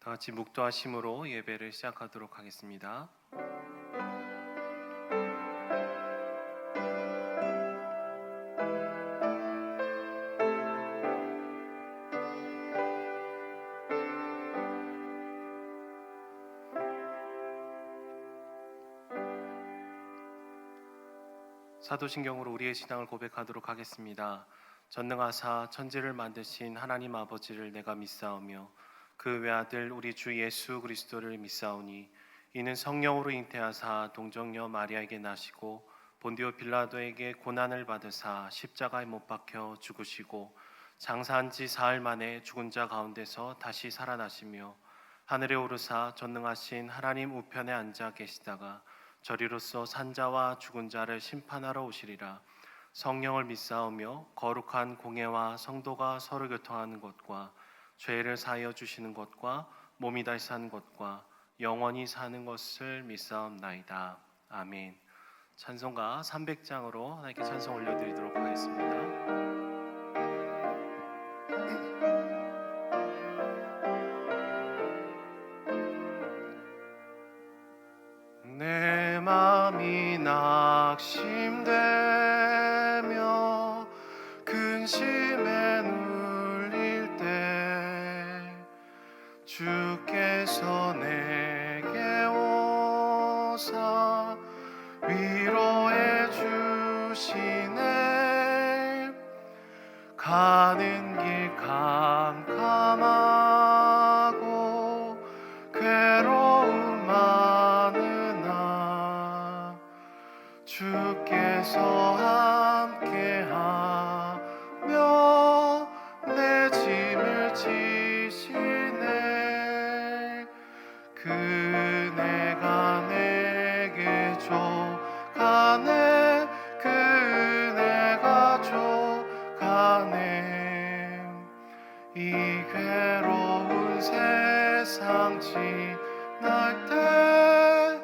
다 같이 묵도하심으로 예배를 시작하도록 하겠습니다. 사도신경으로 우리의 신앙을 고백하도록 하겠습니다. 전능하사 천지를 만드신 하나님 아버지를 내가 믿사오며 그 외아들 우리 주 예수 그리스도를 믿사오니 이는 성령으로 잉태하사 동정녀 마리아에게 나시고 본디오 빌라도에게 고난을 받으사 십자가에 못 박혀 죽으시고 장사한 지 사흘 만에 죽은 자 가운데서 다시 살아나시며 하늘에 오르사 전능하신 하나님 우편에 앉아 계시다가 저리로서 산자와 죽은 자를 심판하러 오시리라. 성령을 믿사오며 거룩한 공예와 성도가 서로 교통하는 것과 죄를 사하여 주시는 것과 몸이 다시 사는 것과 영원히 사는 것을 믿사옵나이다. 아멘. 찬송가 300장으로 하나님께 찬송 올려드리도록 하겠습니다. 내 마음이 낙심되며 근심에 눌릴 때 주께서 내게 오사 위로해 주시네. 가는 길 캄캄하고 괴로움 많으나 주께서 함께하며 내 짐을 지시네. 그네가 내게 족하네. 그네가 족하네. 이 괴로운 세상 지날 때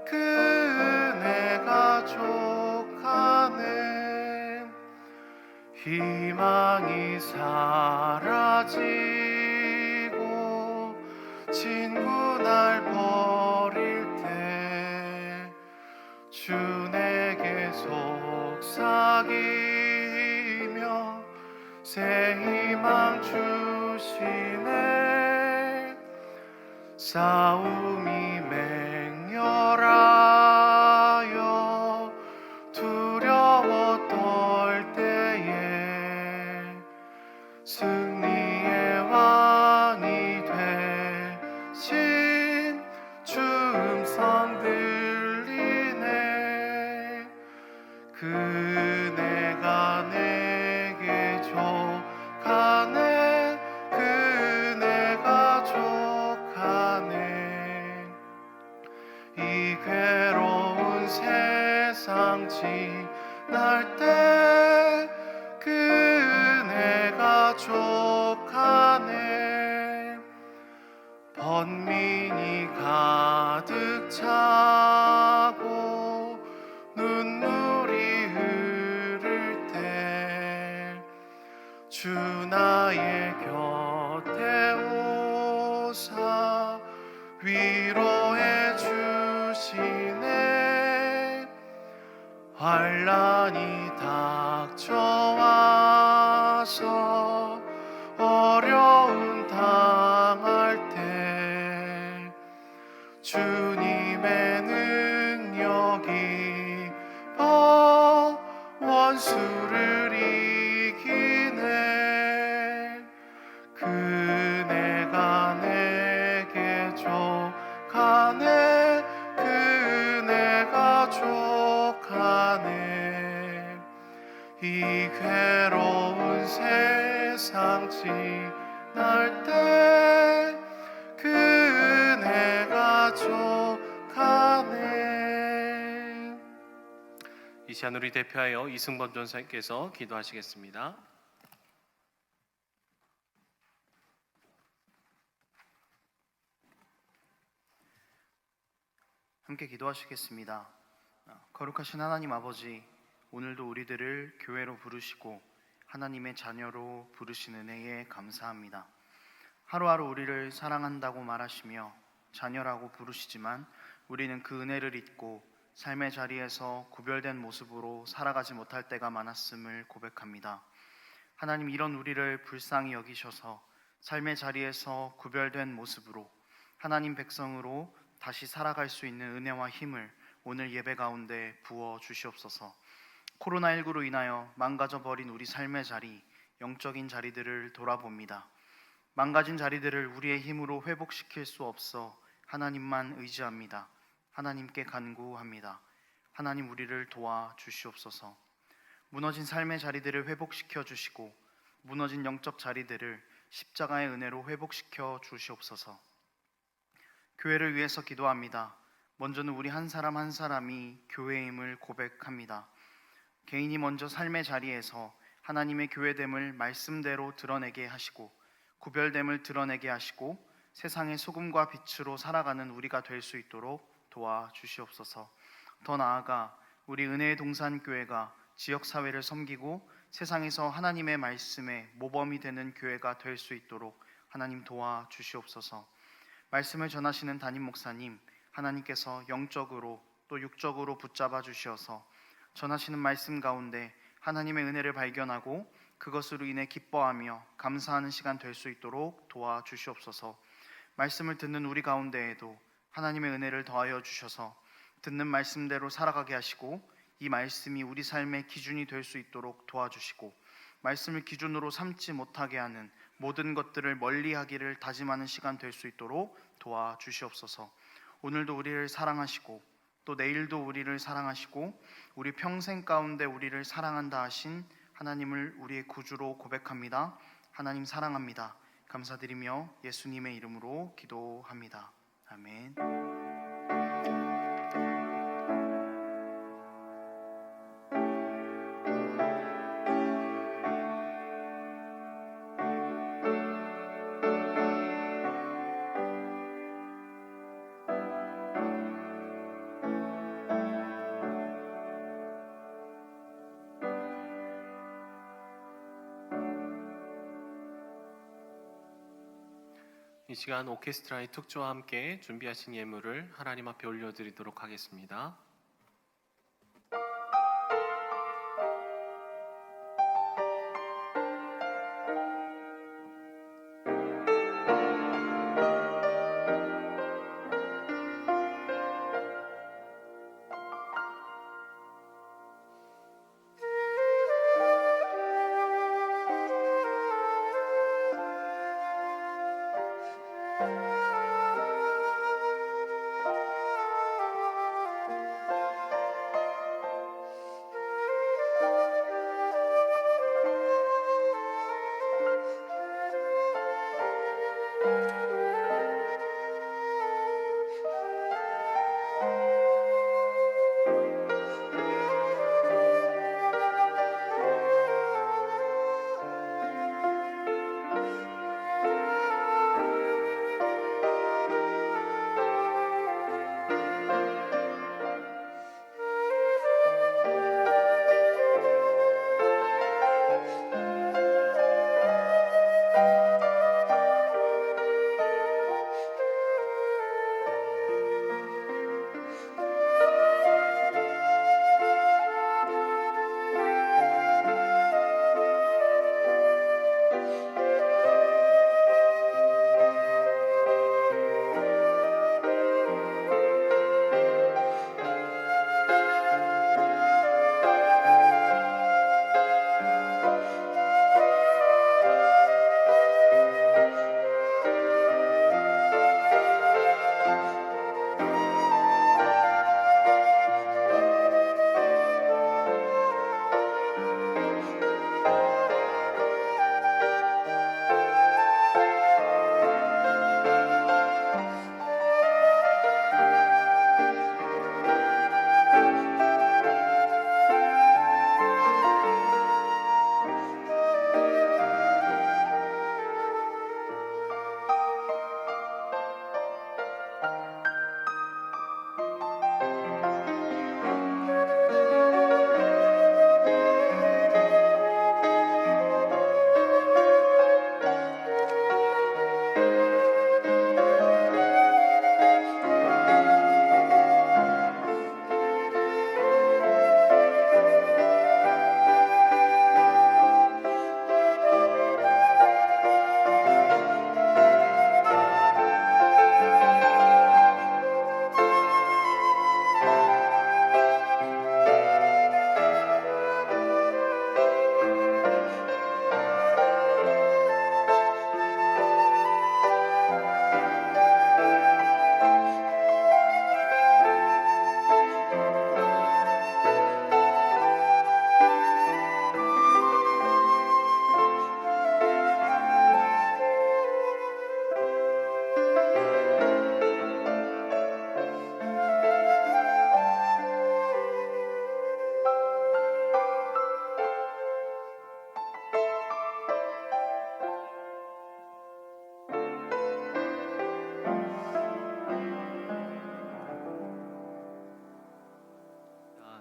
그네가 족하네. 희망이 사라지고 친구 날 버릴 때 주 내게 속삭이며 새 희망 주시네. 싸움이 맹렬하여 두려워 떨 때에 승리의 왕이 되신 주 음성 들리네. 그네가 내게 족하네. 그네가 족하네. 이 괴로운 세상 지날 때 그네가 족하네. 번민이 가득 차고 눈물이 흐를 때 주 나의 곁에 오사 위로해 주시네. 환난이 닥쳐와서 어려움 당할 때 주님의 능력이 원수를 이기네. 그네가 내게 족하네. 그네가 족하네. 이 괴로운 세상 지날 때 그네가 족하네. 이 시간 우리 대표하여 이승범 전사님께서 기도하시겠습니다. 함께 기도하시겠습니다. 거룩하신 하나님 아버지, 오늘도 우리들을 교회로 부르시고 하나님의 자녀로 부르신 은혜에 감사합니다. 하루하루 우리를 사랑한다고 말하시며 자녀라고 부르시지만 우리는 그 은혜를 잊고 삶의 자리에서 구별된 모습으로 살아가지 못할 때가 많았음을 고백합니다. 하나님, 이런 우리를 불쌍히 여기셔서 삶의 자리에서 구별된 모습으로 하나님 백성으로 다시 살아갈 수 있는 은혜와 힘을 오늘 예배 가운데 부어 주시옵소서. 코로나19로 인하여 망가져 버린 우리 삶의 자리, 영적인 자리들을 돌아봅니다. 망가진 자리들을 우리의 힘으로 회복시킬 수 없어 하나님만 의지합니다. 하나님께 간구합니다. 하나님, 우리를 도와 주시옵소서. 무너진 삶의 자리들을 회복시켜 주시고 무너진 영적 자리들을 십자가의 은혜로 회복시켜 주시옵소서. 교회를 위해서 기도합니다. 먼저는 우리 한 사람 한 사람이 교회임을 고백합니다. 개인이 먼저 삶의 자리에서 하나님의 교회됨을 말씀대로 드러내게 하시고 구별됨을 드러내게 하시고 세상의 소금과 빛으로 살아가는 우리가 될 수 있도록 도와주시옵소서. 더 나아가 우리 은혜의 동산교회가 지역사회를 섬기고 세상에서 하나님의 말씀에 모범이 되는 교회가 될 수 있도록 하나님 도와주시옵소서. 말씀을 전하시는 담임 목사님, 하나님께서 영적으로 또 육적으로 붙잡아 주시어서 전하시는 말씀 가운데 하나님의 은혜를 발견하고 그것으로 인해 기뻐하며 감사하는 시간 될 수 있도록 도와주시옵소서. 말씀을 듣는 우리 가운데에도 하나님의 은혜를 더하여 주셔서 듣는 말씀대로 살아가게 하시고 이 말씀이 우리 삶의 기준이 될 수 있도록 도와주시고 말씀을 기준으로 삼지 못하게 하는 모든 것들을 멀리하기를 다짐하는 시간 될 수 있도록 도와주시옵소서. 오늘도 우리를 사랑하시고 또 내일도 우리를 사랑하시고 우리 평생 가운데 우리를 사랑한다 하신 하나님을 우리의 구주로 고백합니다. 하나님 사랑합니다. 감사드리며 예수님의 이름으로 기도합니다. 아멘. 이 시간 오케스트라의 특조와 함께 준비하신 예물을 하나님 앞에 올려드리도록 하겠습니다.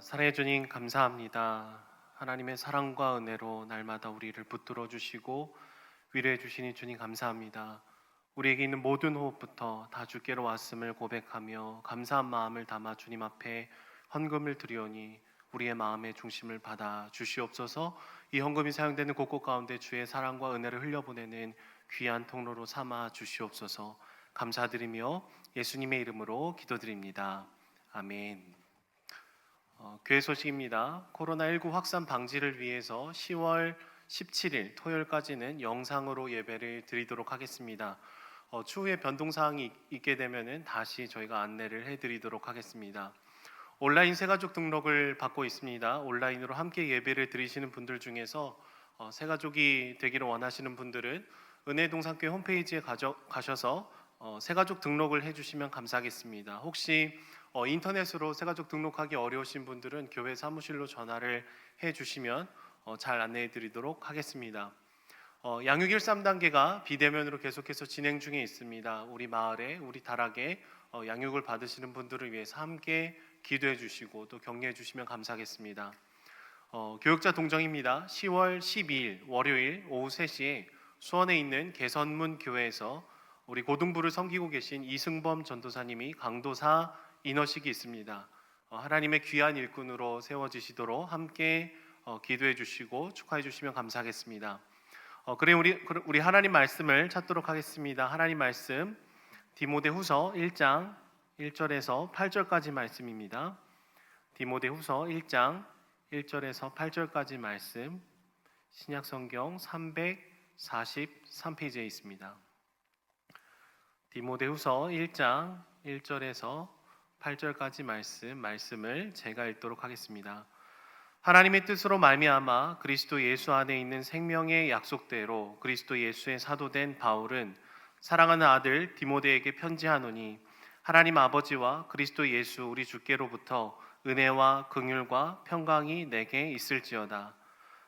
사랑해 주님 감사합니다. 하나님의 사랑과 은혜로 날마다 우리를 붙들어 주시고 위로해 주시니 주님 감사합니다. 우리에게 있는 모든 호흡부터 다 주께로 왔음을 고백하며 감사한 마음을 담아 주님 앞에 헌금을 드리오니 우리의 마음의 중심을 받아 주시옵소서. 이 헌금이 사용되는 곳곳 가운데 주의 사랑과 은혜를 흘려보내는 귀한 통로로 삼아 주시옵소서. 감사드리며 예수님의 이름으로 기도드립니다. 아멘. 교회 소식입니다. 코로나19 확산 방지를 위해서 10월 17일 토요일까지는 영상으로 예배를 드리도록 하겠습니다. 추후에 변동사항이 있게 되면 다시 저희가 안내를 해드리도록 하겠습니다. 온라인 새가족 등록을 받고 있습니다. 온라인으로 함께 예배를 드리시는 분들 중에서 새가족이 되기를 원하시는 분들은 은혜동산교회 홈페이지에 가셔서 새가족 등록을 해주시면 감사하겠습니다. 혹시 인터넷으로 새가족 등록하기 어려우신 분들은 교회 사무실로 전화를 해주시면 잘 안내해드리도록 하겠습니다. 양육일 3단계가 비대면으로 계속해서 진행 중에 있습니다. 우리 마을에, 우리 다락에 양육을 받으시는 분들을 위해서 함께 기도해 주시고 또 격려해 주시면 감사하겠습니다. 교육자 동정입니다. 10월 12일 월요일 오후 3시에 수원에 있는 개선문 교회에서 우리 고등부를 섬기고 계신 이승범 전도사님이 강도사 인허식이 있습니다. 하나님의 귀한 일꾼으로 세워지시도록 함께 기도해 주시고 축하해 주시면 감사하겠습니다. 그래 우리 하나님 말씀을 찾도록 하겠습니다. 하나님 말씀 디모데후서 1장 1절에서 8절까지 말씀입니다. 디모데후서 1장 1절에서 8절까지 말씀 신약성경 343페이지에 있습니다. 디모데후서 1장 1절에서 8절까지 말씀을 제가 읽도록 하겠습니다. 하나님의 뜻으로 말미암아 그리스도 예수 안에 있는 생명의 약속대로 그리스도 예수의 사도된 바울은 사랑하는 아들 디모데에게 편지하노니 하나님 아버지와 그리스도 예수 우리 주께로부터 은혜와 긍휼과 평강이 내게 있을지어다.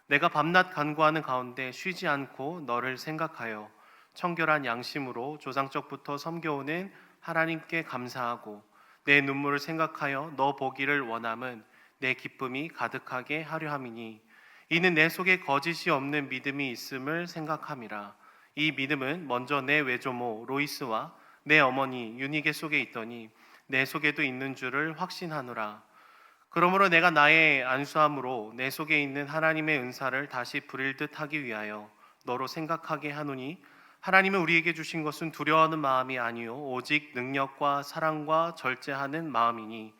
내가 밤낮 간구하는 가운데 쉬지 않고 너를 생각하여 청결한 양심으로 조상적부터 섬겨오는 하나님께 감사하고 내 눈물을 생각하여 너 보기를 원함은 내 기쁨이 가득하게 하려 함이니 이는 내 속에 거짓이 없는 믿음이 있음을 생각함이라. 이 믿음은 먼저 내 외조모 로이스와 내 어머니 유니게 속에 있더니 내 속에도 있는 줄을 확신하노라. 그러므로 내가 나의 안수함으로 내 속에 있는 하나님의 은사를 다시 부릴 듯 하기 위하여 너로 생각하게 하노니 하나님은 우리에게 주신 것은 두려워하는 마음이 아니요 오직 능력과 사랑과 절제하는 마음이니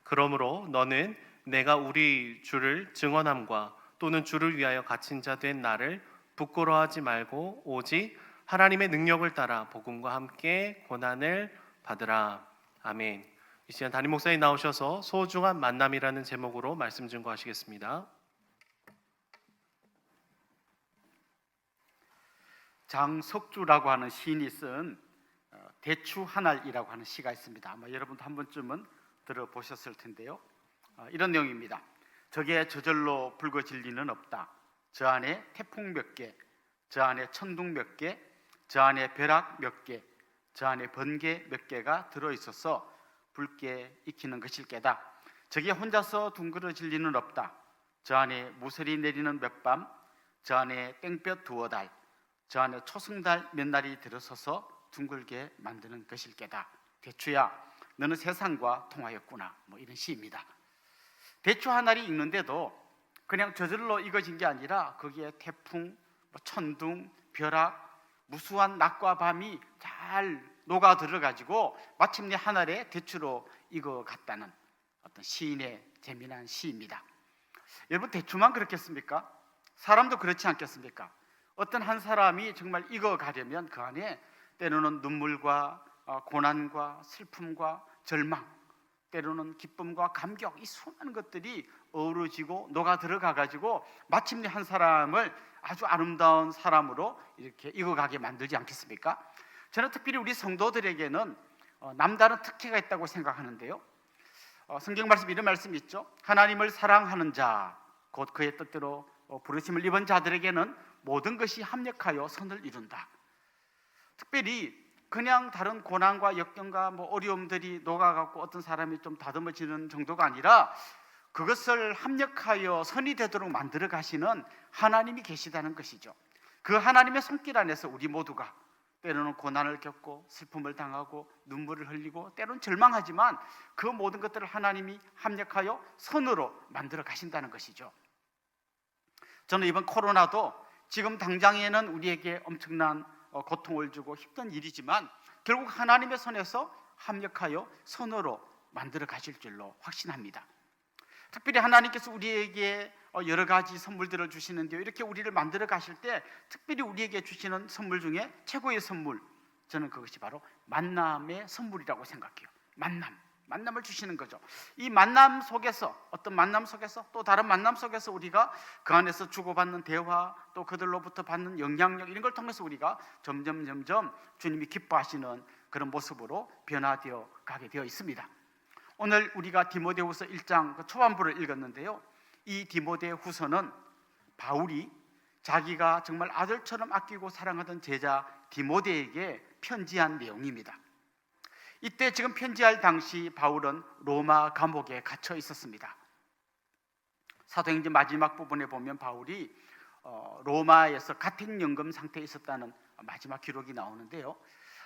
그러므로 너는 내가 우리 주를 증언함과 또는 주를 위하여 갇힌 자 된 나를 부끄러워하지 말고 오직 하나님의 능력을 따라 복음과 함께 고난을 받으라. 아멘. 이 시간 담임 목사님 나오셔서 소중한 만남이라는 제목으로 말씀 증거하시겠습니다. 장석주라고 하는 시인이 쓴 대추 하늘이라고 하는 시가 있습니다. 아마 여러분도 한 번쯤은 들어보셨을 텐데요. 이런 내용입니다. 적에 저절로 붉어질 리는 없다. 저 안에 태풍 몇 개, 저 안에 천둥 몇 개, 저 안에 벼락 몇 개, 저 안에 번개 몇 개가 들어있어서 붉게 익히는 것일 게다. 적에 혼자서 둥그러질 리는 없다. 저 안에 무설이 내리는 몇 밤, 저 안에 땡볕 두어 달, 저 안에 초승달 몇 날이 들어서서 둥글게 만드는 것일 게다. 대추야, 너는 세상과 통하였구나. 이런 시입니다. 대추 하나를 읽는데도 그냥 저절로 익어진 게 아니라 거기에 태풍, 천둥, 벼락, 무수한 낮과 밤이 잘 녹아 들어가지고 마침내 하늘에 대추로 익어갔다는 어떤 시인의 재미난 시입니다. 여러분, 대추만 그렇겠습니까? 사람도 그렇지 않겠습니까? 어떤 한 사람이 정말 익어가려면 그 안에 때로는 눈물과 고난과 슬픔과 절망, 때로는 기쁨과 감격, 이 수많은 것들이 어우러지고 녹아 들어가 가지고 마침내 한 사람을 아주 아름다운 사람으로 이렇게 익어가게 만들지 않겠습니까? 저는 특별히 우리 성도들에게는 남다른 특혜가 있다고 생각하는데요. 성경 말씀 이런 말씀이 있죠. 하나님을 사랑하는 자, 곧 그의 뜻대로 부르심을 입은 자들에게는 모든 것이 합력하여 선을 이룬다. 특별히 그냥 다른 고난과 역경과 어려움들이 녹아갖고 어떤 사람이 좀 다듬어지는 정도가 아니라 그것을 합력하여 선이 되도록 만들어 가시는 하나님이 계시다는 것이죠. 그 하나님의 손길 안에서 우리 모두가 때로는 고난을 겪고 슬픔을 당하고 눈물을 흘리고 때로는 절망하지만 그 모든 것들을 하나님이 합력하여 선으로 만들어 가신다는 것이죠. 저는 이번 코로나도 지금 당장에는 우리에게 엄청난 고통을 주고 힘든 일이지만 결국 하나님의 손에서 합력하여 선으로 만들어 가실 줄로 확신합니다. 특별히 하나님께서 우리에게 여러 가지 선물들을 주시는데요, 이렇게 우리를 만들어 가실 때 특별히 우리에게 주시는 선물 중에 최고의 선물, 저는 그것이 바로 만남의 선물이라고 생각해요. 만남을 주시는 거죠. 이 만남 속에서, 어떤 만남 속에서 또 다른 만남 속에서 우리가 그 안에서 주고받는 대화, 또 그들로부터 받는 영향력, 이런 걸 통해서 우리가 점점 주님이 기뻐하시는 그런 모습으로 변화되어 가게 되어 있습니다. 오늘 우리가 디모데후서 1장 그 초반부를 읽었는데요, 이 디모데후서는 바울이 자기가 정말 아들처럼 아끼고 사랑하던 제자 디모데에게 편지한 내용입니다. 이때 지금 편지할 당시 바울은 로마 감옥에 갇혀 있었습니다. 사도행전 마지막 부분에 보면 바울이 로마에서 가택연금 상태에 있었다는 마지막 기록이 나오는데요,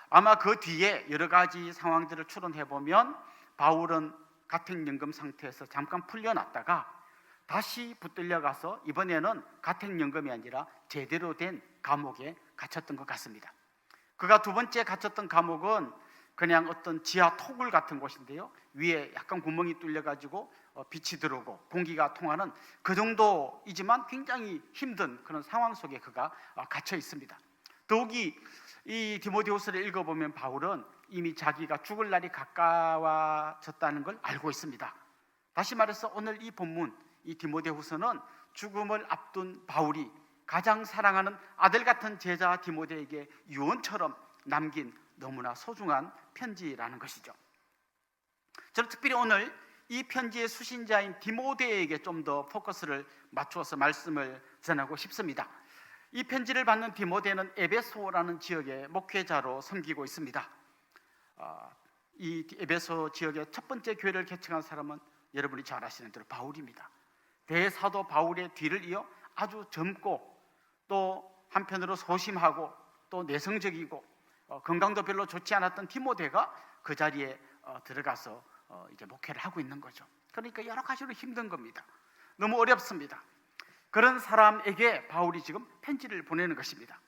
아마 그 뒤에 여러 가지 상황들을 추론해 보면 바울은 가택연금 상태에서 잠깐 풀려났다가 다시 붙들려 가서 이번에는 가택연금이 아니라 제대로 된 감옥에 갇혔던 것 같습니다. 그가 두 번째 갇혔던 감옥은 그냥 어떤 지하 토굴 같은 곳인데요, 위에 약간 구멍이 뚫려 가지고 빛이 들어오고 공기가 통하는 그 정도이지만 굉장히 힘든 그런 상황 속에 그가 갇혀 있습니다. 더욱이 이 디모데후서를 읽어보면 바울은 이미 자기가 죽을 날이 가까워졌다는 걸 알고 있습니다. 다시 말해서 오늘 이 본문, 이 디모데후서는 죽음을 앞둔 바울이 가장 사랑하는 아들 같은 제자 디모데에게 유언처럼 남긴 너무나 소중한 편지라는 것이죠. 저는 특별히 오늘 이 편지의 수신자인 디모데에게 좀 더 포커스를 맞추어서 말씀을 전하고 싶습니다. 이 편지를 받는 디모데는 에베소라는 지역의 목회자로 섬기고 있습니다. 이 에베소 지역의 첫 번째 교회를 개척한 사람은 여러분이 잘 아시는 대로 바울입니다. 대사도 바울의 뒤를 이어 아주 젊고 또 한편으로 소심하고 또 내성적이고 건강도 별로 좋지 않았던 디모데가 그 자리에 들어가서 이제 목회를 하고 있는 거죠. 그러니까 여러 가지로 힘든 겁니다. 너무 어렵습니다. 그런 사람에게 바울이 지금 편지를 보내는 것입니다.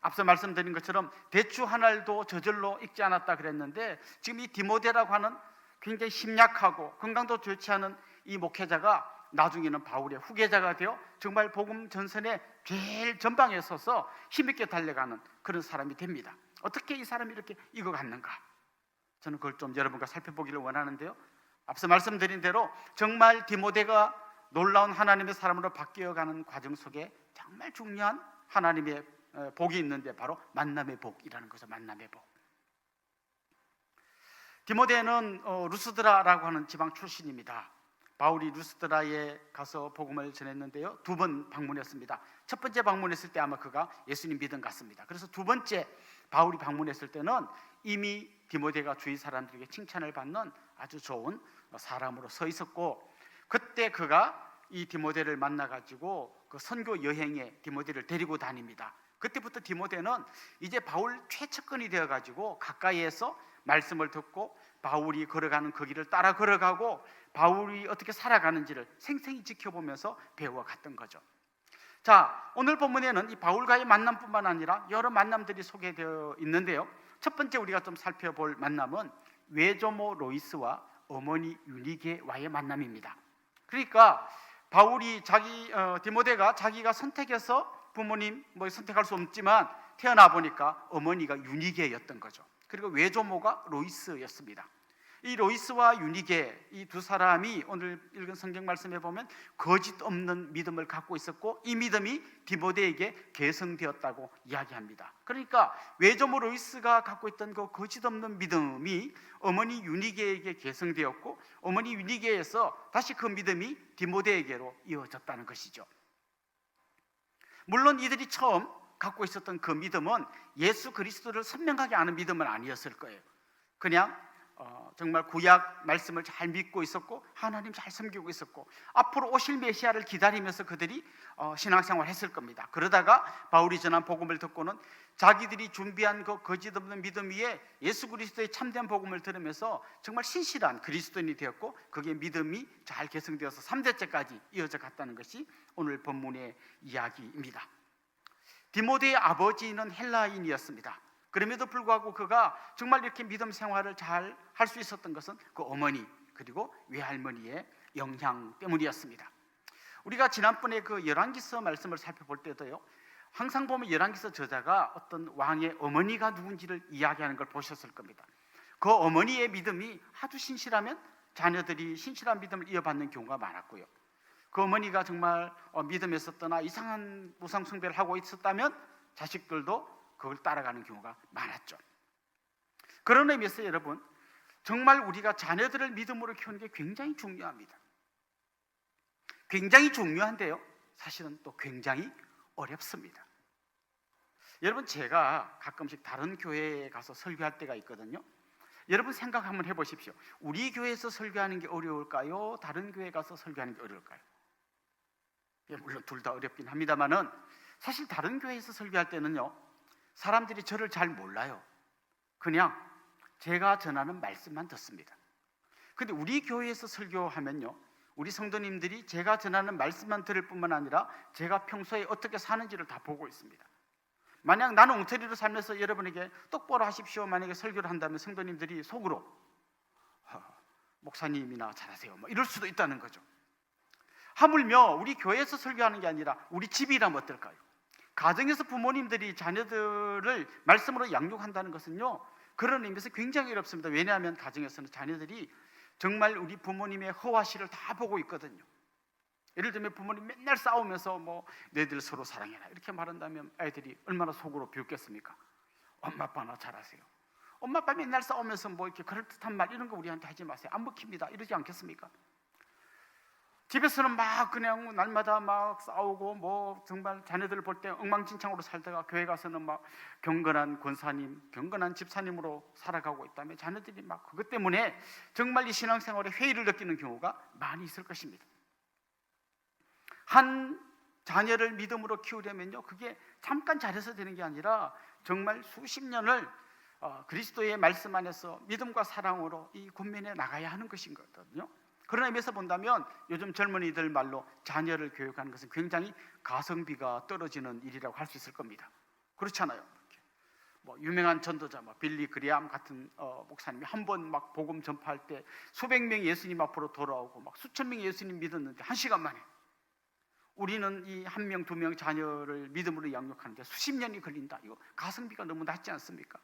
앞서 말씀드린 것처럼 대추 한 알도 저절로 익지 않았다 그랬는데, 지금 이 디모데라고 하는 굉장히 심약하고 건강도 좋지 않은 이 목회자가 나중에는 바울의 후계자가 되어 정말 복음 전선의 제일 전방에 서서 힘있게 달려가는 그런 사람이 됩니다. 어떻게 이 사람이 이렇게 익어갔는가? 저는 그걸 좀 여러분과 살펴보기를 원하는데요, 앞서 말씀드린 대로 정말 디모데가 놀라운 하나님의 사람으로 바뀌어가는 과정 속에 정말 중요한 하나님의 복이 있는데 바로 만남의 복이라는 거죠. 만남의 복. 디모데는 루스드라라고 하는 지방 출신입니다. 바울이 루스드라에 가서 복음을 전했는데요, 두 번 방문했습니다. 첫 번째 방문했을 때 아마 그가 예수님 믿은 것 같습니다. 그래서 두 번째 바울이 방문했을 때는 이미 디모데가 주위 사람들에게 칭찬을 받는 아주 좋은 사람으로 서 있었고, 그때 그가 이 디모데를 만나가지고 그 선교 여행에 디모데를 데리고 다닙니다. 그때부터 디모데는 이제 바울 최측근이 되어가지고 가까이에서 말씀을 듣고 바울이 걸어가는 그 길을 따라 걸어가고 바울이 어떻게 살아가는지를 생생히 지켜보면서 배워갔던 거죠. 자, 오늘 본문에는 이 바울과의 만남뿐만 아니라 여러 만남들이 소개되어 있는데요, 첫 번째 우리가 좀 살펴볼 만남은 외조모 로이스와 어머니 유니게와의 만남입니다. 그러니까 바울이 디모데가 자기가 선택해서 부모님 선택할 수 없지만 태어나 보니까 어머니가 유니게였던 거죠. 그리고 외조모가 로이스였습니다. 이 로이스와 유니게, 이 두 사람이 오늘 읽은 성경 말씀에 보면 거짓 없는 믿음을 갖고 있었고 이 믿음이 디모데에게 계승되었다고 이야기합니다. 그러니까 외조모 로이스가 갖고 있던 그 거짓 없는 믿음이 어머니 유니게에게 계승되었고 어머니 유니게에서 다시 그 믿음이 디모데에게로 이어졌다는 것이죠. 물론 이들이 처음 갖고 있었던 그 믿음은 예수 그리스도를 선명하게 아는 믿음은 아니었을 거예요. 그냥 정말 구약 말씀을 잘 믿고 있었고 하나님 잘 섬기고 있었고 앞으로 오실 메시아를 기다리면서 그들이 신앙생활을 했을 겁니다. 그러다가 바울이 전한 복음을 듣고는 자기들이 준비한 그 거짓없는 믿음 위에 예수 그리스도의 참된 복음을 들으면서 정말 신실한 그리스도인이 되었고 그게 믿음이 잘 계승되어서 3대째까지 이어져 갔다는 것이 오늘 본문의 이야기입니다. 디모데의 아버지는 헬라인이었습니다. 그럼에도 불구하고 그가 정말 이렇게 믿음 생활을 잘 할 수 있었던 것은 그 어머니 그리고 외할머니의 영향 때문이었습니다. 우리가 지난번에 그 열왕기서 말씀을 살펴볼 때도요, 항상 보면 열왕기서 저자가 어떤 왕의 어머니가 누군지를 이야기하는 걸 보셨을 겁니다. 그 어머니의 믿음이 아주 신실하면 자녀들이 신실한 믿음을 이어받는 경우가 많았고요. 그 어머니가 정말 믿음에서 떠나 이상한 우상 숭배를 하고 있었다면 자식들도 그걸 따라가는 경우가 많았죠. 그런 의미에서 여러분, 정말 우리가 자녀들을 믿음으로 키우는 게 굉장히 중요합니다. 굉장히 중요한데요, 사실은 또 굉장히 어렵습니다. 여러분, 제가 가끔씩 다른 교회에 가서 설교할 때가 있거든요. 여러분 생각 한번 해보십시오. 우리 교회에서 설교하는 게 어려울까요? 다른 교회 가서 설교하는 게 어려울까요? 물론 둘 다 어렵긴 합니다만은 사실 다른 교회에서 설교할 때는요, 사람들이 저를 잘 몰라요. 그냥 제가 전하는 말씀만 듣습니다. 근데 우리 교회에서 설교하면요, 우리 성도님들이 제가 전하는 말씀만 들을 뿐만 아니라 제가 평소에 어떻게 사는지를 다 보고 있습니다. 만약 나는 엉터리로 살면서 여러분에게 똑바로 하십시오 만약에 설교를 한다면 성도님들이 속으로 목사님이나 잘하세요 뭐 이럴 수도 있다는 거죠. 하물며 우리 교회에서 설교하는 게 아니라 우리 집이라면 어떨까요? 가정에서 부모님들이 자녀들을 말씀으로 양육한다는 것은요, 그런 의미에서 굉장히 어렵습니다. 왜냐하면 가정에서는 자녀들이 정말 우리 부모님의 허와시를 다 보고 있거든요. 예를 들면 부모님 맨날 싸우면서 뭐 너희들 서로 사랑해라 이렇게 말한다면 아이들이 얼마나 속으로 비웃겠습니까? 엄마 아빠나 잘하세요. 엄마 아빠 맨날 싸우면서 뭐 이렇게 그럴듯한 말 이런 거 우리한테 하지 마세요. 안 먹힙니다. 이러지 않겠습니까? 집에서는 막 그냥 날마다 막 싸우고 뭐 정말 자녀들을 볼 때 엉망진창으로 살다가 교회 가서는 막 경건한 권사님, 경건한 집사님으로 살아가고 있다면 자녀들이 막 그것 때문에 정말 이 신앙생활에 회의를 느끼는 경우가 많이 있을 것입니다. 한 자녀를 믿음으로 키우려면요, 그게 잠깐 잘해서 되는 게 아니라 정말 수십 년을 그리스도의 말씀 안에서 믿음과 사랑으로 이 군면에 나가야 하는 것인 거거든요. 그런 의미에서 본다면 요즘 젊은이들 말로 자녀를 교육하는 것은 굉장히 가성비가 떨어지는 일이라고 할 수 있을 겁니다. 그렇잖아요. 뭐 유명한 전도자 빌리 그레암 같은 목사님이 한 번 막 복음 전파할 때 수백 명이 예수님 앞으로 돌아오고 막 수천 명이 예수님 믿었는데 1시간 만에. 우리는 이 한 명, 두 명 자녀를 믿음으로 양육하는데 수십 년이 걸린다. 이거 가성비가 너무 낮지 않습니까?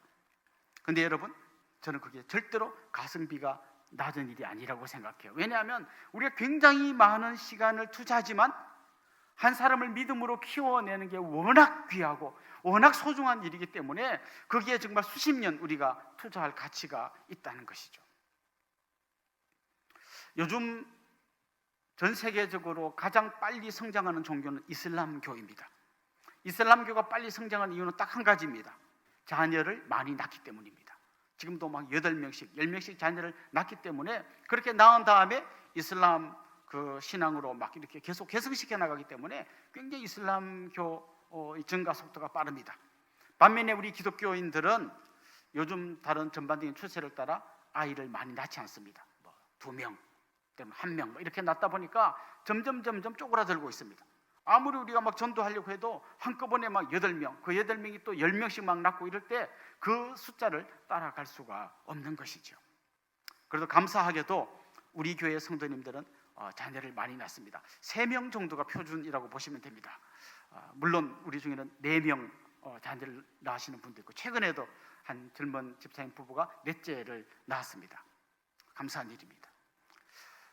근데 여러분, 저는 그게 절대로 가성비가 낮은 일이 아니라고 생각해요. 왜냐하면 우리가 굉장히 많은 시간을 투자하지만 한 사람을 믿음으로 키워내는 게 워낙 귀하고 워낙 소중한 일이기 때문에 거기에 정말 수십 년 우리가 투자할 가치가 있다는 것이죠. 요즘 전 세계적으로 가장 빨리 성장하는 종교는 이슬람교입니다. 이슬람교가 빨리 성장하는 이유는 딱 한 가지입니다. 자녀를 많이 낳기 때문입니다. 지금도 막 8명씩, 10명씩 자녀를 낳기 때문에 그렇게 낳은 다음에 이슬람 그 신앙으로 막 이렇게 계속 계승시켜 나가기 때문에 굉장히 이슬람교 증가 속도가 빠릅니다. 반면에 우리 기독교인들은 요즘 다른 전반적인 추세를 따라 아이를 많이 낳지 않습니다. 2명, 때문에 1명 이렇게 낳다 보니까 점점 쪼그라들고 있습니다. 아무리 우리가 막 전도하려고 해도 한꺼번에 막 8명, 그 8명이 또 10명씩 막 낳고 이럴 때 그 숫자를 따라갈 수가 없는 것이죠. 그래도 감사하게도 우리 교회 성도님들은 자녀를 많이 낳습니다. 3명 정도가 표준이라고 보시면 됩니다. 물론 우리 중에는 4명 자녀를 낳으시는 분도 있고 최근에도 한 젊은 집사님 부부가 4째를 낳았습니다. 감사한 일입니다.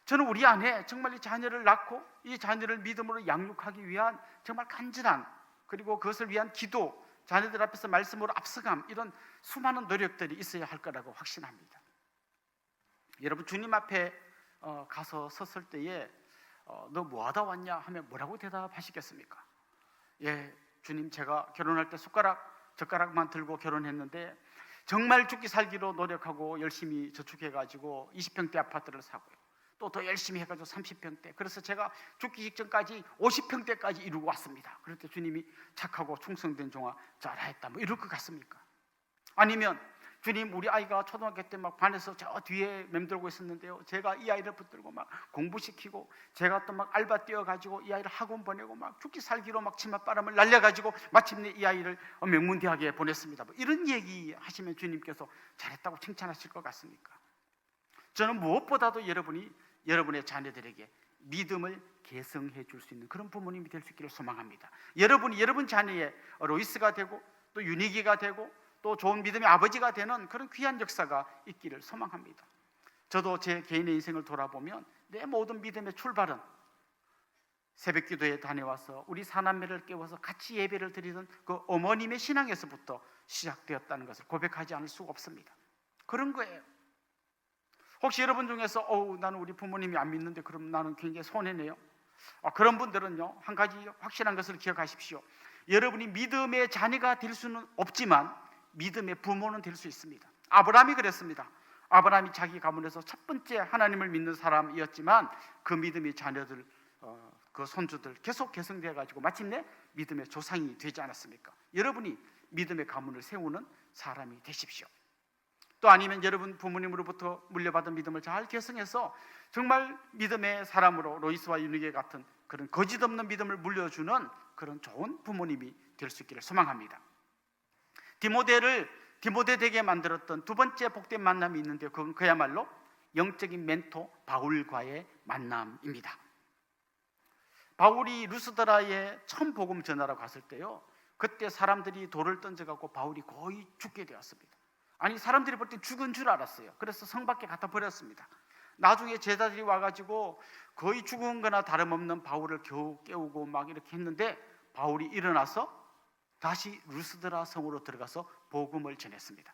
저는 우리 안에 정말 이 자녀를 낳고 이 자녀를 믿음으로 양육하기 위한 정말 간절한, 그리고 그것을 위한 기도, 자녀들 앞에서 말씀으로 앞서감, 이런 수많은 노력들이 있어야 할 거라고 확신합니다. 여러분, 주님 앞에 가서 섰을 때에 너 뭐하다 왔냐 하면 뭐라고 대답하시겠습니까? 예, 주님, 제가 결혼할 때 숟가락 젓가락만 들고 결혼했는데 정말 죽기 살기로 노력하고 열심히 저축해가지고 20평대 아파트를 사고요. 또 더 열심히 해가지고 30평대. 그래서 제가 죽기 직전까지 50평대까지 이루고 왔습니다. 그럴 때 주님이 착하고 충성된 종아 잘했다 뭐 이럴 것 같습니까? 아니면 주님, 우리 아이가 초등학교 때 막 반에서 저 뒤에 맴돌고 있었는데요, 제가 이 아이를 붙들고 막 공부시키고 제가 또 막 알바 뛰어가지고 이 아이를 학원 보내고 막 죽기 살기로 막 치맛바람을 날려가지고 마침내 이 아이를 명문대학에 보냈습니다. 뭐 이런 얘기 하시면 주님께서 잘했다고 칭찬하실 것 같습니까? 저는 무엇보다도 여러분의 자녀들에게 믿음을 계승해 줄 수 있는 그런 부모님이 될 수 있기를 소망합니다. 여러분이 여러분 자녀의 로이스가 되고 또 윤희기가 되고 또 좋은 믿음의 아버지가 되는 그런 귀한 역사가 있기를 소망합니다. 저도 제 개인의 인생을 돌아보면 내 모든 믿음의 출발은 새벽 기도에 다녀와서 우리 사남매를 깨워서 같이 예배를 드리던 그 어머님의 신앙에서부터 시작되었다는 것을 고백하지 않을 수가 없습니다. 그런 거예요. 혹시 여러분 중에서 나는 우리 부모님이 안 믿는데 그럼 나는 굉장히 손해네요. 그런 분들은요, 한 가지 확실한 것을 기억하십시오. 여러분이 믿음의 자녀가 될 수는 없지만 믿음의 부모는 될 수 있습니다. 아브라함이 그랬습니다. 아브라함이 자기 가문에서 첫 번째 하나님을 믿는 사람이었지만 그 믿음의 자녀들, 그 손주들 계속 계승되어 가지고 마침내 믿음의 조상이 되지 않았습니까? 여러분이 믿음의 가문을 세우는 사람이 되십시오. 또 아니면 여러분 부모님으로부터 물려받은 믿음을 잘 계승해서 정말 믿음의 사람으로 로이스와 윤희계 같은 그런 거짓 없는 믿음을 물려주는 그런 좋은 부모님이 될 수 있기를 소망합니다. 디모데 되게 만들었던 두 번째 복된 만남이 있는데 그건 그야말로 영적인 멘토 바울과의 만남입니다. 바울이 루스드라에 처음 복음 전하러 갔을 때요, 그때 사람들이 돌을 던져갖고 바울이 거의 죽게 되었습니다. 아니, 사람들이 볼 때 죽은 줄 알았어요. 그래서 성 밖에 갖다 버렸습니다. 나중에 제자들이 와가지고 거의 죽은 거나 다름없는 바울을 겨우 깨우고 막 이렇게 했는데 바울이 일어나서 다시 루스드라 성으로 들어가서 복음을 전했습니다.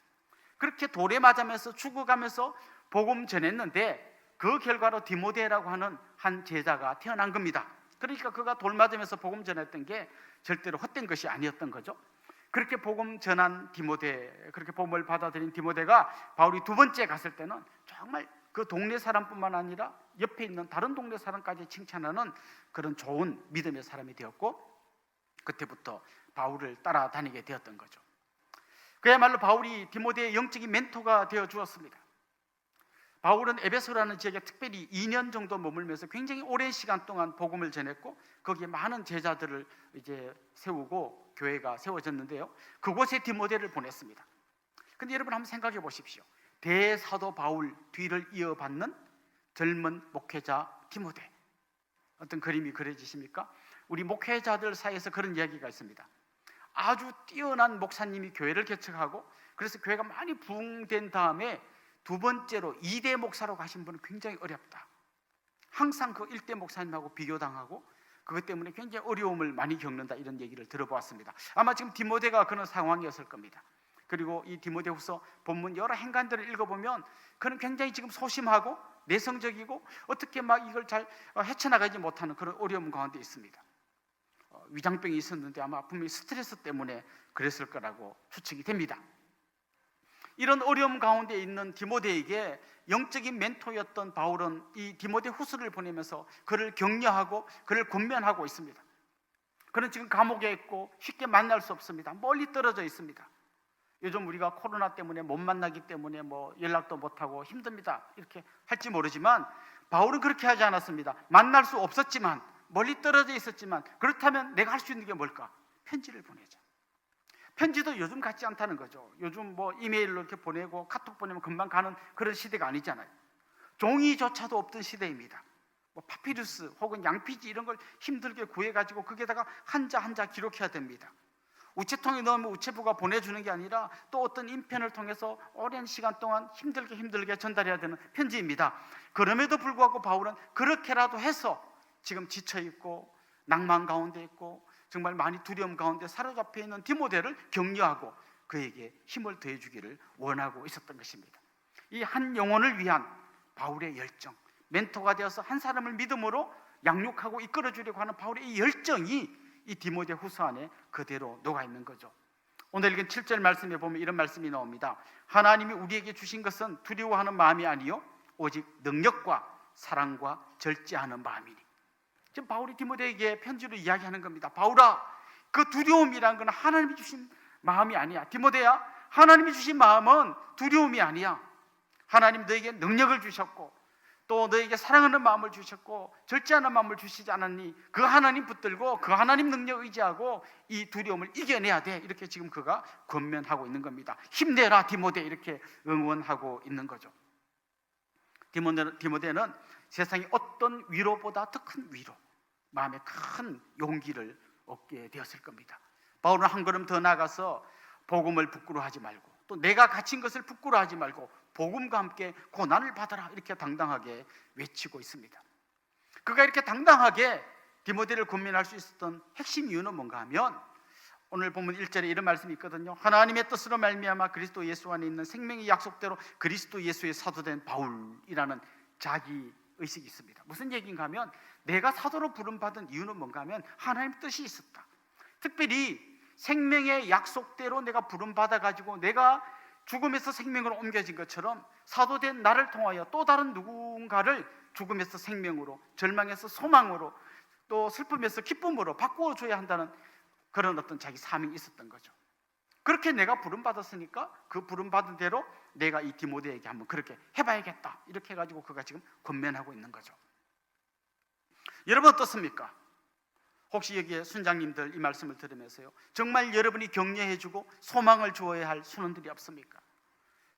그렇게 돌에 맞으면서 죽어가면서 복음 전했는데 그 결과로 디모데라고 하는 한 제자가 태어난 겁니다. 그러니까 그가 돌 맞으면서 복음 전했던 게 절대로 헛된 것이 아니었던 거죠. 그렇게 복음 전한 디모데, 그렇게 복음을 받아들인 디모데가 바울이 두 번째 갔을 때는 정말 그 동네 사람뿐만 아니라 옆에 있는 다른 동네 사람까지 칭찬하는 그런 좋은 믿음의 사람이 되었고, 그때부터 바울을 따라다니게 되었던 거죠. 그야말로 바울이 디모데의 영적인 멘토가 되어 주었습니다. 바울은 에베소라는 지역에 특별히 2년 정도 머물면서 굉장히 오랜 시간 동안 복음을 전했고 거기에 많은 제자들을 이제 세우고 교회가 세워졌는데요, 그곳에 디모데를 보냈습니다. 근데 여러분 한번 생각해 보십시오. 대사도 바울 뒤를 이어받는 젊은 목회자 디모데, 어떤 그림이 그려지십니까? 우리 목회자들 사이에서 그런 이야기가 있습니다. 아주 뛰어난 목사님이 교회를 개척하고 그래서 교회가 많이 부흥된 다음에 두 번째로 2대 목사로 가신 분은 굉장히 어렵다. 항상 그 1대 목사님하고 비교당하고 그것 때문에 굉장히 어려움을 많이 겪는다, 이런 얘기를 들어보았습니다. 아마 지금 디모데가 그런 상황이었을 겁니다. 그리고 이 디모데후서 본문 여러 행간들을 읽어보면 그는 굉장히 지금 소심하고 내성적이고 어떻게 막 이걸 잘 헤쳐나가지 못하는 그런 어려움 가운데 있습니다. 위장병이 있었는데 아마 분명히 스트레스 때문에 그랬을 거라고 추측이 됩니다. 이런 어려움 가운데 있는 디모데에게 영적인 멘토였던 바울은 이 디모데후서를 보내면서 그를 격려하고 그를 권면하고 있습니다. 그는 지금 감옥에 있고 쉽게 만날 수 없습니다. 멀리 떨어져 있습니다. 요즘 우리가 코로나 때문에 못 만나기 때문에 뭐 연락도 못하고 힘듭니다 이렇게 할지 모르지만 바울은 그렇게 하지 않았습니다. 만날 수 없었지만, 멀리 떨어져 있었지만, 그렇다면 내가 할 수 있는 게 뭘까? 편지를 보내자. 편지도 요즘 같지 않다는 거죠. 요즘 뭐 이메일로 이렇게 보내고 카톡 보내면 금방 가는 그런 시대가 아니잖아요. 종이조차도 없던 시대입니다. 뭐 파피루스 혹은 양피지 이런 걸 힘들게 구해가지고 거기에다가 한자 한자 기록해야 됩니다. 우체통에 넣으면 우체부가 보내주는 게 아니라 또 어떤 인편을 통해서 오랜 시간 동안 힘들게 전달해야 되는 편지입니다. 그럼에도 불구하고 바울은 그렇게라도 해서 지금 지쳐있고 낭만 가운데 있고 정말 많이 두려움 가운데 사로잡혀 있는 디모데를 격려하고 그에게 힘을 더해주기를 원하고 있었던 것입니다. 이 한 영혼을 위한 바울의 열정, 멘토가 되어서 한 사람을 믿음으로 양육하고 이끌어주려고 하는 바울의 이 열정이 이 디모데 후서 안에 그대로 녹아있는 거죠. 오늘 읽은 7절 말씀에 보면 이런 말씀이 나옵니다. 하나님이 우리에게 주신 것은 두려워하는 마음이 아니요 오직 능력과 사랑과 절제하는 마음이니. 지금 바울이 디모데에게 편지로 이야기하는 겁니다. 바울아, 그 두려움이란 건 하나님이 주신 마음이 아니야. 디모데야, 하나님이 주신 마음은 두려움이 아니야. 하나님 너에게 능력을 주셨고 또 너에게 사랑하는 마음을 주셨고 절제하는 마음을 주시지 않았니? 그 하나님 붙들고 그 하나님 능력 의지하고 이 두려움을 이겨내야 돼. 이렇게 지금 그가 권면하고 있는 겁니다. 힘내라 디모데, 이렇게 응원하고 있는 거죠. 디모데는 세상의 어떤 위로보다 더 큰 위로, 마음에 큰 용기를 얻게 되었을 겁니다. 바울은 한 걸음 더 나가서 복음을 부끄러워하지 말고 또 내가 갇힌 것을 부끄러워하지 말고 복음과 함께 고난을 받아라, 이렇게 당당하게 외치고 있습니다. 그가 이렇게 당당하게 디모데를 권면할 수 있었던 핵심 이유는 뭔가 하면 오늘 본문 1절에 이런 말씀이 있거든요. 하나님의 뜻으로 말미암아 그리스도 예수 안에 있는 생명의 약속대로 그리스도 예수의 사도된 바울이라는 자기 의식이 있습니다. 무슨 얘기인가 하면 내가 사도로 부름받은 이유는 뭔가 하면 하나님의 뜻이 있었다. 특별히 생명의 약속대로 내가 부름받아가지고 내가 죽음에서 생명으로 옮겨진 것처럼 사도된 나를 통하여 또 다른 누군가를 죽음에서 생명으로, 절망에서 소망으로, 또 슬픔에서 기쁨으로 바꾸어줘야 한다는 그런 어떤 자기 사명이 있었던 거죠. 그렇게 내가 부름받았으니까 그 부름받은 대로 내가 이 디모데에게 한번 그렇게 해봐야겠다, 이렇게 해가지고 그가 지금 권면하고 있는 거죠. 여러분 어떻습니까? 혹시 여기에 순장님들 이 말씀을 들으면서요, 정말 여러분이 격려해주고 소망을 주어야 할 순원들이 없습니까?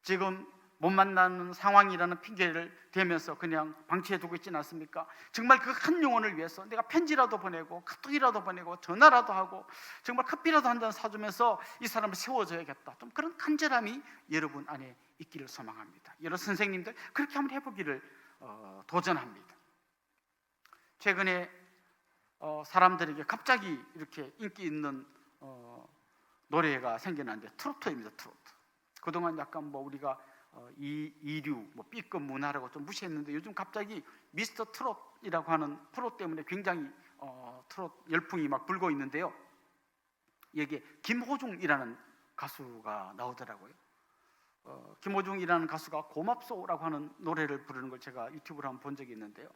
지금 못 만나는 상황이라는 핑계를 대면서 그냥 방치해두고 있지는 않습니까? 정말 그 한 영혼을 위해서 내가 편지라도 보내고 카톡이라도 보내고 전화라도 하고 정말 커피라도 한 잔 사주면서 이 사람을 세워줘야겠다, 좀 그런 간절함이 여러분 안에 있기를 소망합니다. 여러 선생님들 그렇게 한번 해보기를 도전합니다. 최근에 사람들에게 갑자기 이렇게 인기 있는 노래가 생겨났는데 트로트입니다. 트로트. 그동안 약간 뭐 우리가 이류, 뭐 B급 문화라고 좀 무시했는데 요즘 갑자기 미스터 트롯이라고 하는 프로 때문에 굉장히 트롯 열풍이 막 불고 있는데요. 여기에 김호중이라는 가수가 나오더라고요. 김호중이라는 가수가 고맙소라고 하는 노래를 부르는 걸 제가 유튜브로 한번 본 적이 있는데요.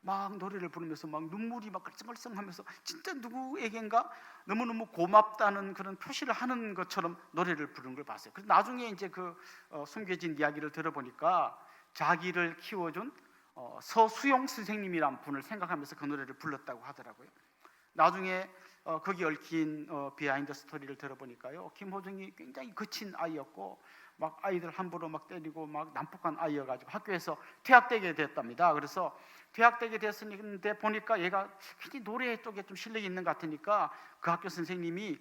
막 노래를 부르면서 막 눈물이 막 끌썽끌썽하면서 진짜 누구에겐가 너무너무 고맙다는 그런 표시를 하는 것처럼 노래를 부르는 걸 봤어요. 그래서 나중에 이제 그 숨겨진 이야기를 들어보니까 자기를 키워준 서수용 선생님이란 분을 생각하면서 그 노래를 불렀다고 하더라고요. 나중에 거기 얽힌 비하인드 스토리를 들어보니까요, 김호중이 굉장히 거친 아이였고 막 아이들 함부로 막 때리고 막 난폭한 아이여가지고 학교에서 퇴학되게 됐답니다. 그래서 퇴학되게 됐는데 보니까 얘가 굉장히 노래 쪽에 좀 실력이 있는 것 같으니까 그 학교 선생님이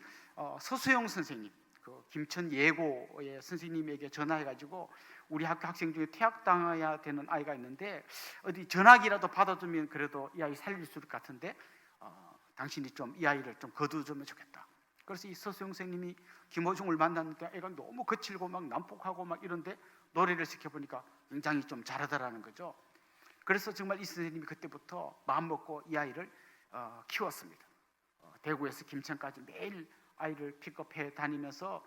서수영 선생님, 그 김천 예고의 선생님에게 전화해가지고 우리 학교 학생 중에 퇴학당해야 되는 아이가 있는데 어디 전화기라도 받아주면 그래도 이 아이 살릴 수 있을 것 같은데 당신이 좀 이 아이를 좀 거두어주면 좋겠다. 그래서 이 서수영 선생님이 김호중을 만났는데 애가 너무 거칠고 막 난폭하고 막 이런데 노래를 시켜보니까 굉장히 좀 잘하더라는 거죠. 그래서 정말 이 선생님이 그때부터 마음먹고 이 아이를 키웠습니다. 대구에서 김천까지 매일 아이를 픽업해 다니면서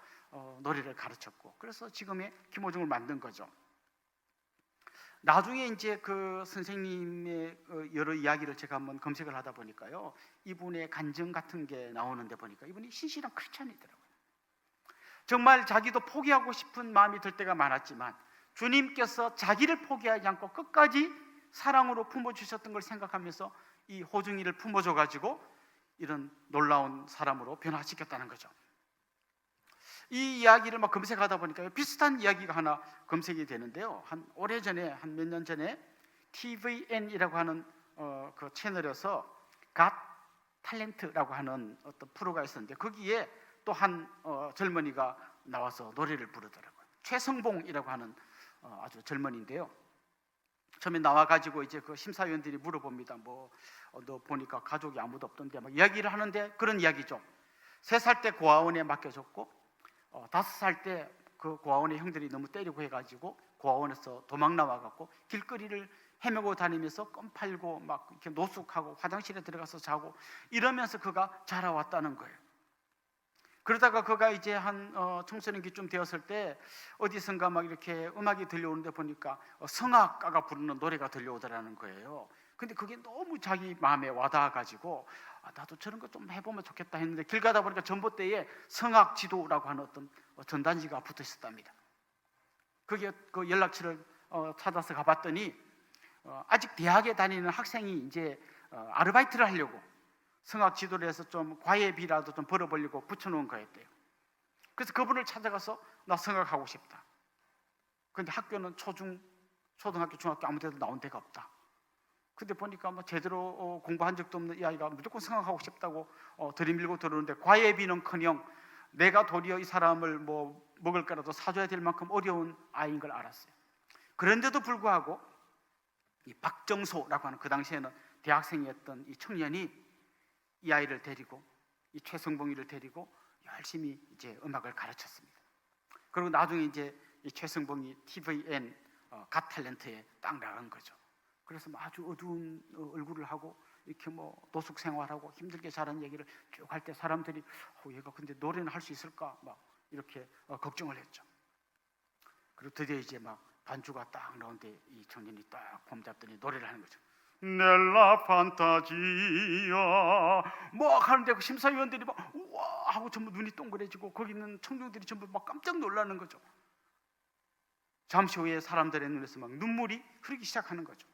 노래를 가르쳤고, 그래서 지금의 김호중을 만든 거죠. 나중에 이제 그 선생님의 여러 이야기를 제가 한번 검색을 하다 보니까요, 이분의 간증 같은 게 나오는데 보니까 이분이 신실한 크리스찬이더라고요. 정말 자기도 포기하고 싶은 마음이 들 때가 많았지만 주님께서 자기를 포기하지 않고 끝까지 사랑으로 품어주셨던 걸 생각하면서 이 호중이를 품어줘가지고 이런 놀라운 사람으로 변화시켰다는 거죠. 이 이야기를 막 검색하다 보니까 비슷한 이야기가 하나 검색이 되는데요. 한 오래전에, 한 몇 년 전에 TVN이라고 하는 그 채널에서 갓 탤런트라고 하는 어떤 프로가 있었는데 거기에 또 한 젊은이가 나와서 노래를 부르더라고요. 최성봉이라고 하는 아주 젊은이인데요. 처음에 나와가지고 이제 그 심사위원들이 물어봅니다. 너 보니까 가족이 아무도 없던데 막 이야기를 하는데 그런 이야기죠. 3살 때 고아원에 맡겨졌고 5살 때 그 고아원의 형들이 너무 때리고 해가지고 고아원에서 도망 나와갖고 길거리를 헤매고 다니면서 껌 팔고 막 이렇게 노숙하고 화장실에 들어가서 자고 이러면서 그가 자라왔다는 거예요. 그러다가 그가 이제 한 청소년기쯤 되었을 때 어디선가 막 이렇게 음악이 들려오는데 보니까 성악가가 부르는 노래가 들려오더라는 거예요. 근데 그게 너무 자기 마음에 와닿아가지고 나도 저런 거 좀 해보면 좋겠다 했는데 길 가다 보니까 전봇대에 성악지도라고 하는 어떤 전단지가 붙어 있었답니다. 그게 그 연락처를 찾아서 가봤더니 아직 대학에 다니는 학생이 이제 아르바이트를 하려고 성악지도를 해서 좀 과외비라도 좀 벌어보려고 붙여놓은 거였대요. 그래서 그분을 찾아가서 나 성악하고 싶다. 그런데 학교는 초등학교, 중학교 아무 데도 나온 데가 없다. 근데 보니까 뭐 제대로 공부한 적도 없는 이 아이가 무조건 성악하고 싶다고 들이밀고 들어오는데 과외비는커녕 내가 도리어 이 사람을 뭐 먹을 거라도 사줘야 될 만큼 어려운 아이인 걸 알았어요. 그런데도 불구하고 이 박정소라고 하는 그 당시에는 대학생이었던 이 청년이 이 아이를 데리고 이 최승봉이를 데리고 열심히 이제 음악을 가르쳤습니다. 그리고 나중에 이제 이 최승봉이 TVN 갓 탤런트에 딱 나간 거죠. 그래서 아주 어두운 얼굴을 하고 이렇게 뭐 노숙 생활하고 힘들게 자란 얘기를 쭉 할 때 사람들이 얘가 근데 노래는 할 수 있을까 막 이렇게 걱정을 했죠. 그리고 드디어 이제 막 반주가 딱 나오는데 이 청년이 딱 폼 잡더니 노래를 하는 거죠. 넬라 판타지야 뭐 하는데 그 심사위원들이 막 우와 하고 전부 눈이 동그래지고 거기 있는 청중들이 전부 막 깜짝 놀라는 거죠. 잠시 후에 사람들의 눈에서 막 눈물이 흐르기 시작하는 거죠.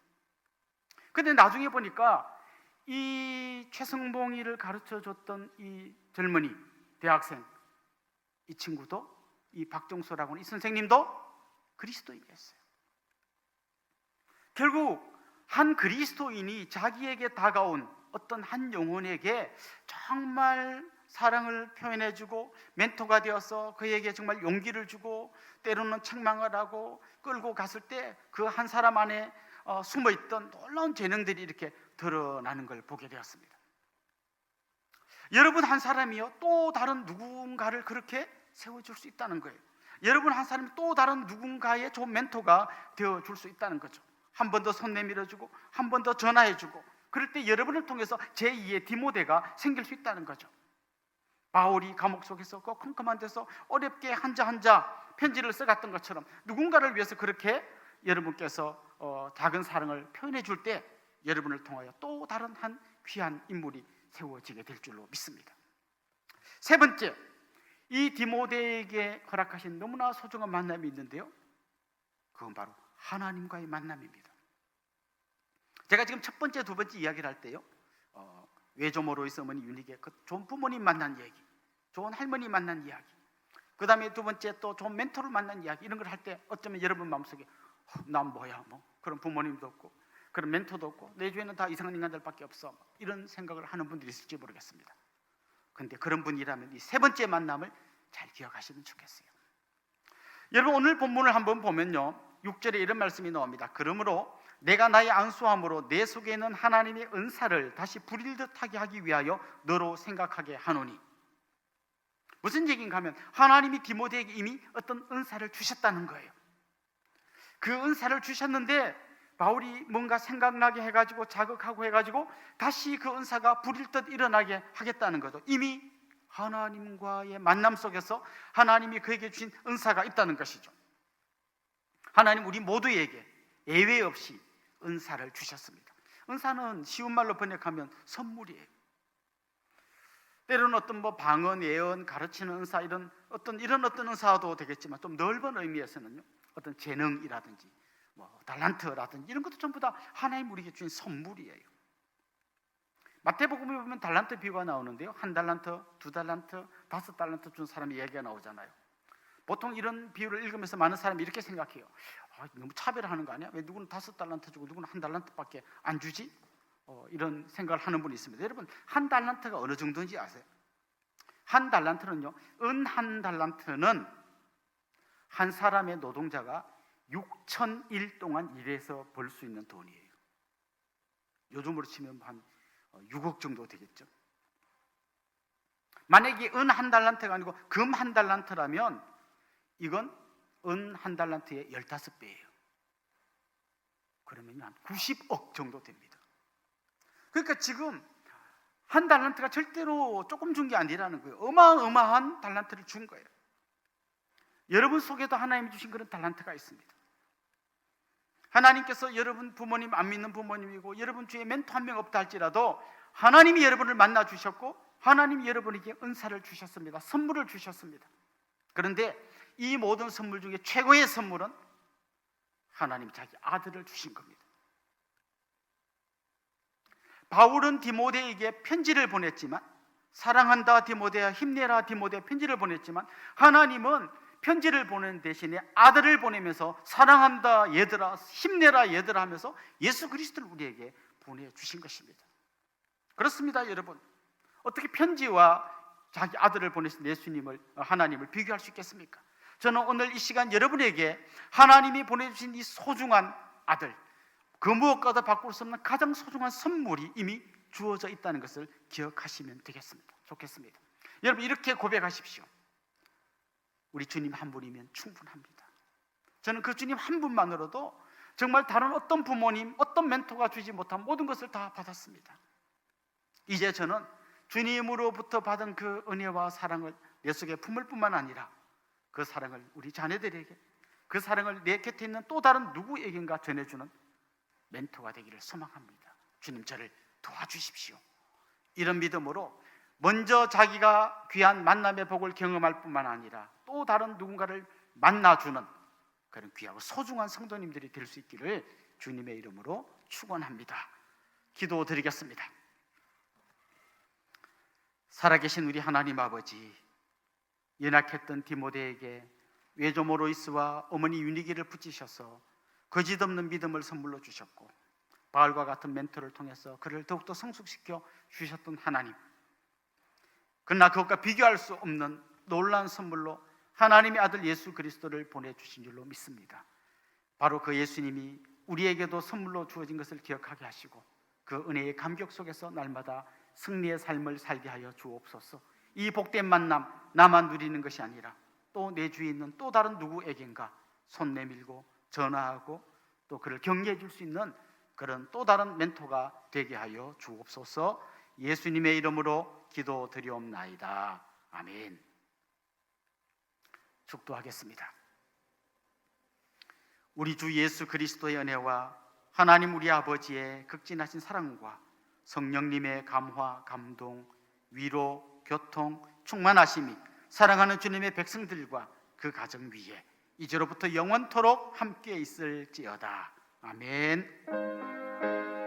근데 나중에 보니까 이 최승봉이를 가르쳐줬던 이 젊은이 대학생 이 친구도 이 박정소라고 하는 이 선생님도 그리스도인이었어요. 결국 한 그리스도인이 자기에게 다가온 어떤 한 영혼에게 정말 사랑을 표현해주고 멘토가 되어서 그에게 정말 용기를 주고 때로는 책망을 하고 끌고 갔을 때 그 한 사람 안에 숨어있던 놀라운 재능들이 이렇게 드러나는 걸 보게 되었습니다. 여러분 한 사람이요 또 다른 누군가를 그렇게 세워줄 수 있다는 거예요. 여러분 한 사람이 또 다른 누군가의 좋은 멘토가 되어줄 수 있다는 거죠. 한 번 더 손 내밀어주고 한 번 더 전화해주고 그럴 때 여러분을 통해서 제2의 디모데가 생길 수 있다는 거죠. 바울이 감옥 속에서 그 컴컴한 데서 어렵게 한자 편지를 써갔던 것처럼 누군가를 위해서 그렇게 여러분께서 작은 사랑을 표현해 줄 때 여러분을 통하여 또 다른 한 귀한 인물이 세워지게 될 줄로 믿습니다. 세 번째, 이 디모데에게 허락하신 너무나 소중한 만남이 있는데요, 그건 바로 하나님과의 만남입니다. 제가 지금 첫 번째, 두 번째 이야기를 할 때요, 외조모로이스 어머니 유닉의 그 좋은 부모님 만난 얘기, 좋은 할머니 만난 이야기, 그 다음에 두 번째 또 좋은 멘토를 만난 이야기, 이런 걸 할 때 어쩌면 여러분 마음속에 난 뭐야 뭐 그런 부모님도 없고 그런 멘토도 없고 내 주위에는 다 이상한 인간들밖에 없어, 이런 생각을 하는 분들이 있을지 모르겠습니다. 그런데 그런 분이라면 이 세 번째 만남을 잘 기억하시면 좋겠어요. 여러분 오늘 본문을 한번 보면요, 6절에 이런 말씀이 나옵니다. 그러므로 내가 나의 안수함으로 내 속에 있는 하나님의 은사를 다시 부릴 듯하게 하기 위하여 너로 생각하게 하노니. 무슨 얘기인가 하면 하나님이 디모데에게 이미 어떤 은사를 주셨다는 거예요. 그 은사를 주셨는데 바울이 뭔가 생각나게 해가지고 자극하고 해가지고 다시 그 은사가 부릴 듯 일어나게 하겠다는 거죠. 이미 하나님과의 만남 속에서 하나님이 그에게 주신 은사가 있다는 것이죠. 하나님 우리 모두에게 예외 없이 은사를 주셨습니다. 은사는 쉬운 말로 번역하면 선물이에요. 때로는 어떤 뭐 방언, 예언, 가르치는 은사, 이런 어떤 은사도 되겠지만 좀 넓은 의미에서는요, 어떤 재능이라든지 뭐 달란트라든지 이런 것도 전부 다 하나님 우리에게 주신 선물이에요. 마태복음에 보면 달란트 비유가 나오는데요, 1달란트, 2달란트, 5달란트 준 사람의 얘기가 나오잖아요. 보통 이런 비유를 읽으면서 많은 사람이 이렇게 생각해요. 너무 차별하는 거 아니야? 왜 누구는 5달란트 주고 누구는 1달란트밖에 안 주지? 이런 생각을 하는 분이 있습니다. 여러분 1달란트가 어느 정도인지 아세요? 1달란트는요, 은 1달란트는 한 사람의 노동자가 6,000일 동안 일해서 벌 수 있는 돈이에요. 요즘으로 치면 한 6억 정도 되겠죠. 만약에 은 1달란트가 아니고 금 1달란트라면 이건 은 1달란트의 15배예요. 그러면 한 90억 정도 됩니다. 그러니까 지금 한 달란트가 절대로 조금 준 게 아니라는 거예요. 어마어마한 달란트를 준 거예요. 여러분 속에도 하나님이 주신 그런 달란트가 있습니다. 하나님께서 여러분 부모님 안 믿는 부모님이고 여러분 중에 멘토 한 명 없다 할지라도 하나님이 여러분을 만나 주셨고 하나님이 여러분에게 은사를 주셨습니다. 선물을 주셨습니다. 그런데 이 모든 선물 중에 최고의 선물은 하나님 자기 아들을 주신 겁니다. 바울은 디모데에게 편지를 보냈지만, 사랑한다 디모데야, 힘내라 디모데야 편지를 보냈지만, 하나님은 편지를 보내는 대신에 아들을 보내면서 사랑한다 얘들아, 힘내라 얘들아 하면서 예수 그리스도를 우리에게 보내주신 것입니다. 그렇습니다, 여러분. 어떻게 편지와 자기 아들을 보내신 예수님을, 하나님을 비교할 수 있겠습니까? 저는 오늘 이 시간 여러분에게 하나님이 보내주신 이 소중한 아들, 그 무엇과도 바꿀 수 없는 가장 소중한 선물이 이미 주어져 있다는 것을 기억하시면 되겠습니다. 좋겠습니다. 여러분, 이렇게 고백하십시오. 우리 주님 한 분이면 충분합니다. 저는 그 주님 한 분만으로도 정말 다른 어떤 부모님, 어떤 멘토가 주지 못한 모든 것을 다 받았습니다. 이제 저는 주님으로부터 받은 그 은혜와 사랑을 내 속에 품을 뿐만 아니라 그 사랑을 우리 자녀들에게, 그 사랑을 내 곁에 있는 또 다른 누구에겐가 전해주는 멘토가 되기를 소망합니다. 주님, 저를 도와주십시오. 이런 믿음으로 먼저 자기가 귀한 만남의 복을 경험할 뿐만 아니라 또 다른 누군가를 만나주는 그런 귀하고 소중한 성도님들이 될 수 있기를 주님의 이름으로 축원합니다. 기도드리겠습니다. 살아계신 우리 하나님 아버지, 연약했던 디모데에게 외조모 로이스와 어머니 유니기를 붙이셔서 거짓없는 믿음을 선물로 주셨고, 바울과 같은 멘토를 통해서 그를 더욱더 성숙시켜 주셨던 하나님, 그러나 그것과 비교할 수 없는 놀라운 선물로 하나님의 아들 예수 그리스도를 보내주신 줄로 믿습니다. 바로 그 예수님이 우리에게도 선물로 주어진 것을 기억하게 하시고 그 은혜의 감격 속에서 날마다 승리의 삶을 살게 하여 주옵소서. 이 복된 만남 나만 누리는 것이 아니라 또 내 주위에 있는 또 다른 누구에겐가 손 내밀고 전화하고 또 그를 격려해 줄 수 있는 그런 또 다른 멘토가 되게 하여 주옵소서. 예수님의 이름으로 기도드리옵나이다. 아멘. 축도하겠습니다. 우리 주 예수 그리스도의 은혜와 하나님 우리 아버지의 극진하신 사랑과 성령님의 감화, 감동, 위로, 교통, 충만하심이 사랑하는 주님의 백성들과 그 가정 위에 이제로부터 영원토록 함께 있을지어다. 아멘.